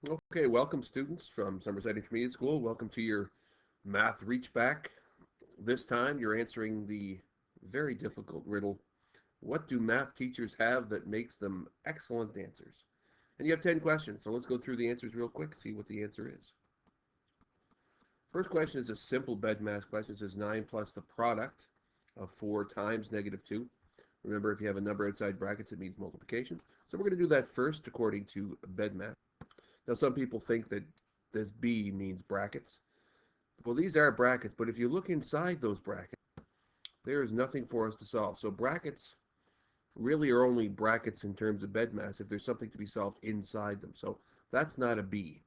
Okay, welcome students from Somerset Intermediate School. Welcome to your math reachback. This time you're answering the very difficult riddle, what do math teachers have that makes them excellent dancers? And you have 10 questions, so let's go through the answers real quick, see what the answer is. First question is a simple bed math question. It says 9 plus the product of 4 times -2. Remember, if you have a number outside brackets, it means multiplication. So we're going to do that first according to bed math. Now, some people think that this B means brackets. Well, these are brackets, but if you look inside those brackets, there is nothing for us to solve. So brackets really are only brackets in terms of bed mass if there's something to be solved inside them. So that's not a B.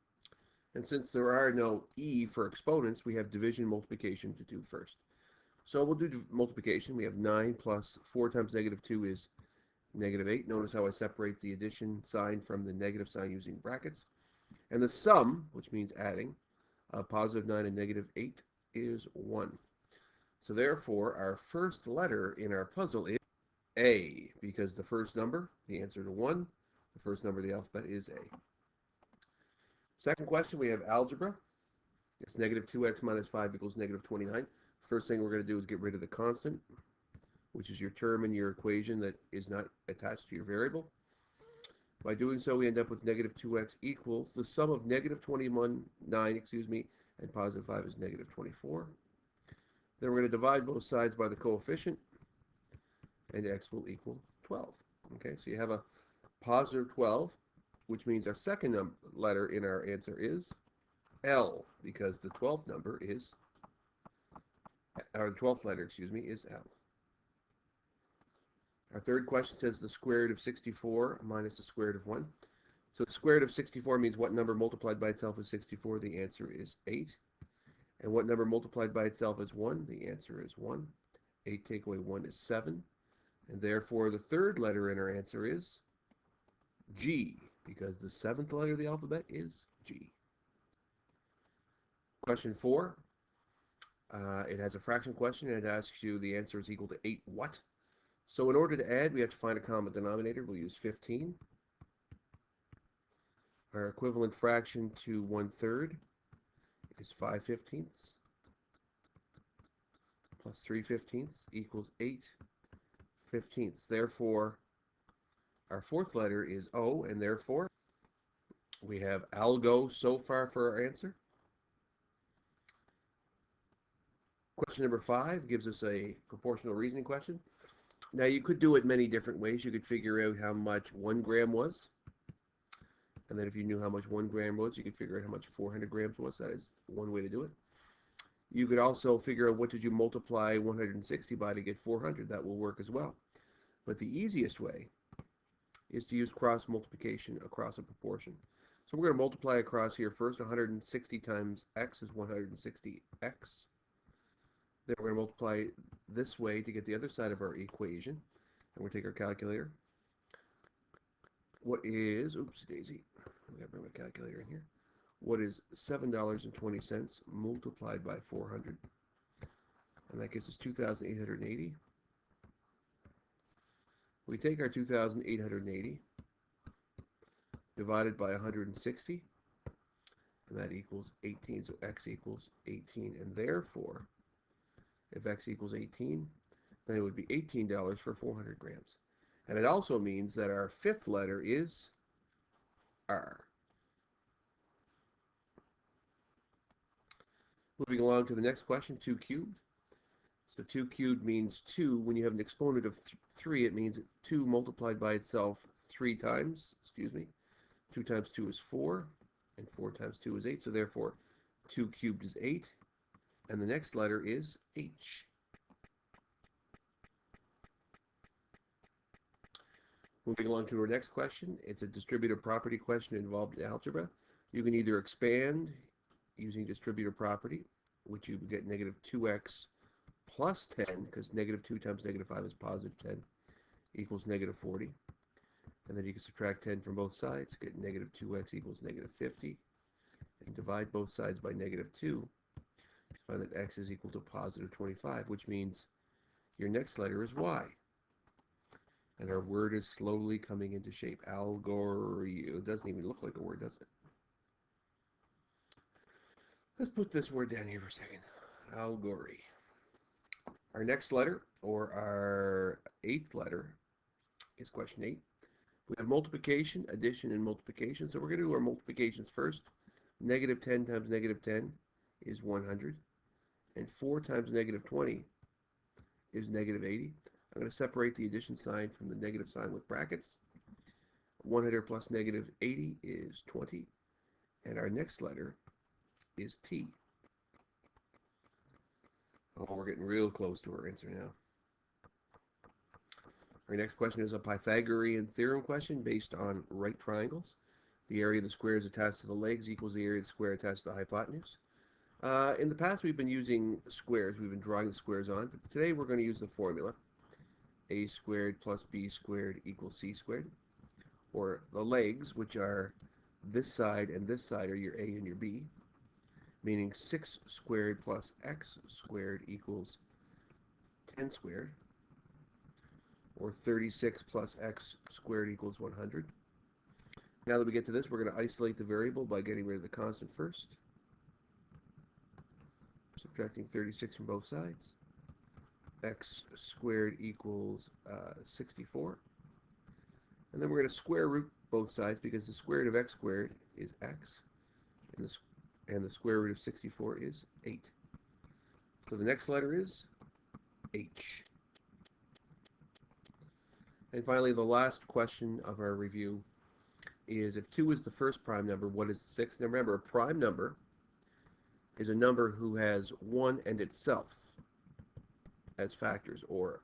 And since there are no E for exponents, we have division multiplication to do first. So we'll do multiplication. We have 9 plus 4 times -2 is -8. Notice how I separate the addition sign from the negative sign using brackets. And the sum, which means adding, +9 and -8 is 1. So therefore, our first letter in our puzzle is A, because the first number, the answer to 1, the first number of the alphabet is A. Second question, we have algebra. It's -2x minus 5 equals -29. First thing we're going to do is get rid of the constant, which is your term in your equation that is not attached to your variable. By doing so, we end up with -2x equals the sum of -9, and +5 is -24. Then we're going to divide both sides by the coefficient, and x will equal 12. Okay, so you have a +12, which means our second letter in our answer is L, because the 12th number is, or the 12th letter, is L. Our third question says the square root of 64 minus the square root of 1. So the square root of 64 means what number multiplied by itself is 64? The answer is 8. And what number multiplied by itself is 1? The answer is 1. 8 take away 1 is 7. And therefore the third letter in our answer is G, because the 7th letter of the alphabet is G. Question 4. It has a fraction question, and it asks you the answer is equal to 8 what? So in order to add, we have to find a common denominator. We'll use 15. Our equivalent fraction to 1/3 is 5/15 plus 3/15 equals 8/15. Therefore, our fourth letter is O, and therefore we have algo so far for our answer. Question number 5 gives us a proportional reasoning question. Now, you could do it many different ways. You could figure out how much 1 gram was. And then if you knew how much 1 gram was, you could figure out how much 400 grams was. That is one way to do it. You could also figure out what did you multiply 160 by to get 400. That will work as well. But the easiest way is to use cross multiplication across a proportion. So we're going to multiply across here first. 160 times x is 160x. Then we're going to multiply this way to get the other side of our equation. And we'll take our calculator. What is, oops daisy, we gotta bring my calculator in here. What is $7.20 multiplied by 400? And that gives us 2,880. We take our 2,880 divided by 160, and that equals 18. So x equals 18, and therefore, if x equals 18, then it would be $18 for 400 grams. And it also means that our fifth letter is R. Moving along to the next question, 2 cubed. So 2 cubed means 2. When you have an exponent of 3, it means 2 multiplied by itself 3 times. 2 times 2 is 4, and 4 times 2 is 8. So therefore, 2 cubed is 8. And the next letter is H. Moving along to our next question, it's a distributive property question involved in algebra. You can either expand using distributive property, which you would get -2x plus 10, because -2 times -5 is +10, equals -40. And then you can subtract 10 from both sides, get -2x equals -50, and divide both sides by -2. You find that x is equal to +25, which means your next letter is y. And our word is slowly coming into shape. Algorithm. It doesn't even look like a word, does it? Let's put this word down here for a second. Allegory. Our next letter, or our eighth letter, is question 8. We have multiplication, addition, and multiplication. So we're going to do our multiplications first. Negative 10 times negative 10 is 100. And 4 times negative 20 is negative 80. I'm going to separate the addition sign from the negative sign with brackets. 100 plus negative 80 is 20. And our next letter is T. Oh, we're getting real close to our answer now. Our next question is a Pythagorean theorem question based on right triangles. The area of the squares attached to the legs equals the area of the square attached to the hypotenuse. In the past, we've been using squares. We've been drawing the squares on. But today, we're going to use the formula. A squared plus B squared equals C squared. Or the legs, which are this side and this side, are your A and your B. Meaning 6 squared plus X squared equals 10 squared. Or 36 plus X squared equals 100. Now that we get to this, we're going to isolate the variable by getting rid of the constant first. Subtracting 36 from both sides. X squared equals 64. And then we're going to square root both sides because the square root of x squared is x. And the square root of 64 is 8. So the next letter is H. And finally, the last question of our review is if 2 is the first prime number, what is the sixth? Now remember, a prime number is a number who has 1 and itself as factors, or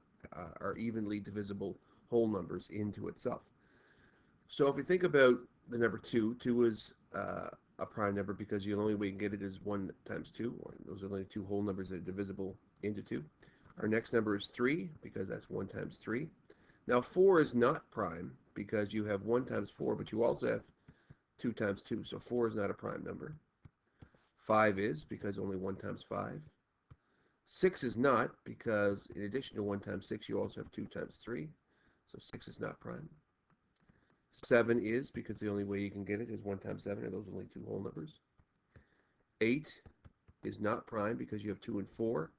are evenly divisible whole numbers into itself. So if you think about the number 2, 2 is a prime number because the only way you can get it is 1 times 2, or those are the only two whole numbers that are divisible into 2. Our next number is 3 because that's 1 times 3. Now 4 is not prime because you have 1 times 4, but you also have 2 times 2, so 4 is not a prime number. 5 is because only 1 times 5. 6 is not because in addition to 1 times 6, you also have 2 times 3, so 6 is not prime. 7 is because the only way you can get it is 1 times 7, and those are only two whole numbers. 8 is not prime because you have 2 and 4,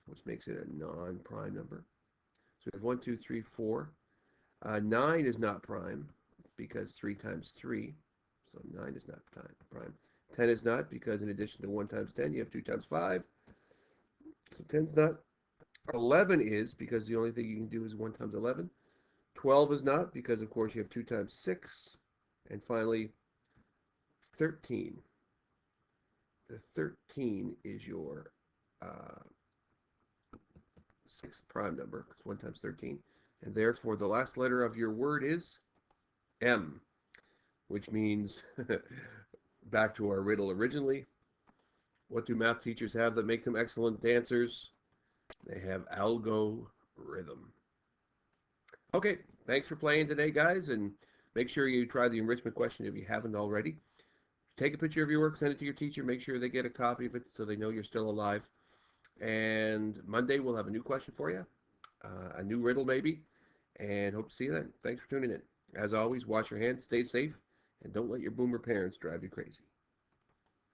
which makes it a non-prime number. So we have 1, 2, 3, 4. 9 is not prime because 3 times 3, so 9 is not prime. 10 is not because in addition to 1 times 10, you have 2 times 5, so 10 is not. 11 is because the only thing you can do is 1 times 11. 12 is not because, of course, you have 2 times 6. And finally, 13. The 13 is your sixth prime number, because 1 times 13. And therefore, the last letter of your word is M, which means, back to our riddle originally, what do math teachers have that make them excellent dancers? They have algorithm. Okay, thanks for playing today, guys, and make sure you try the enrichment question if you haven't already. Take a picture of your work, send it to your teacher, make sure they get a copy of it so they know you're still alive. And Monday we'll have a new question for you, a new riddle maybe, and hope to see you then. Thanks for tuning in. As always, wash your hands, stay safe, and don't let your boomer parents drive you crazy.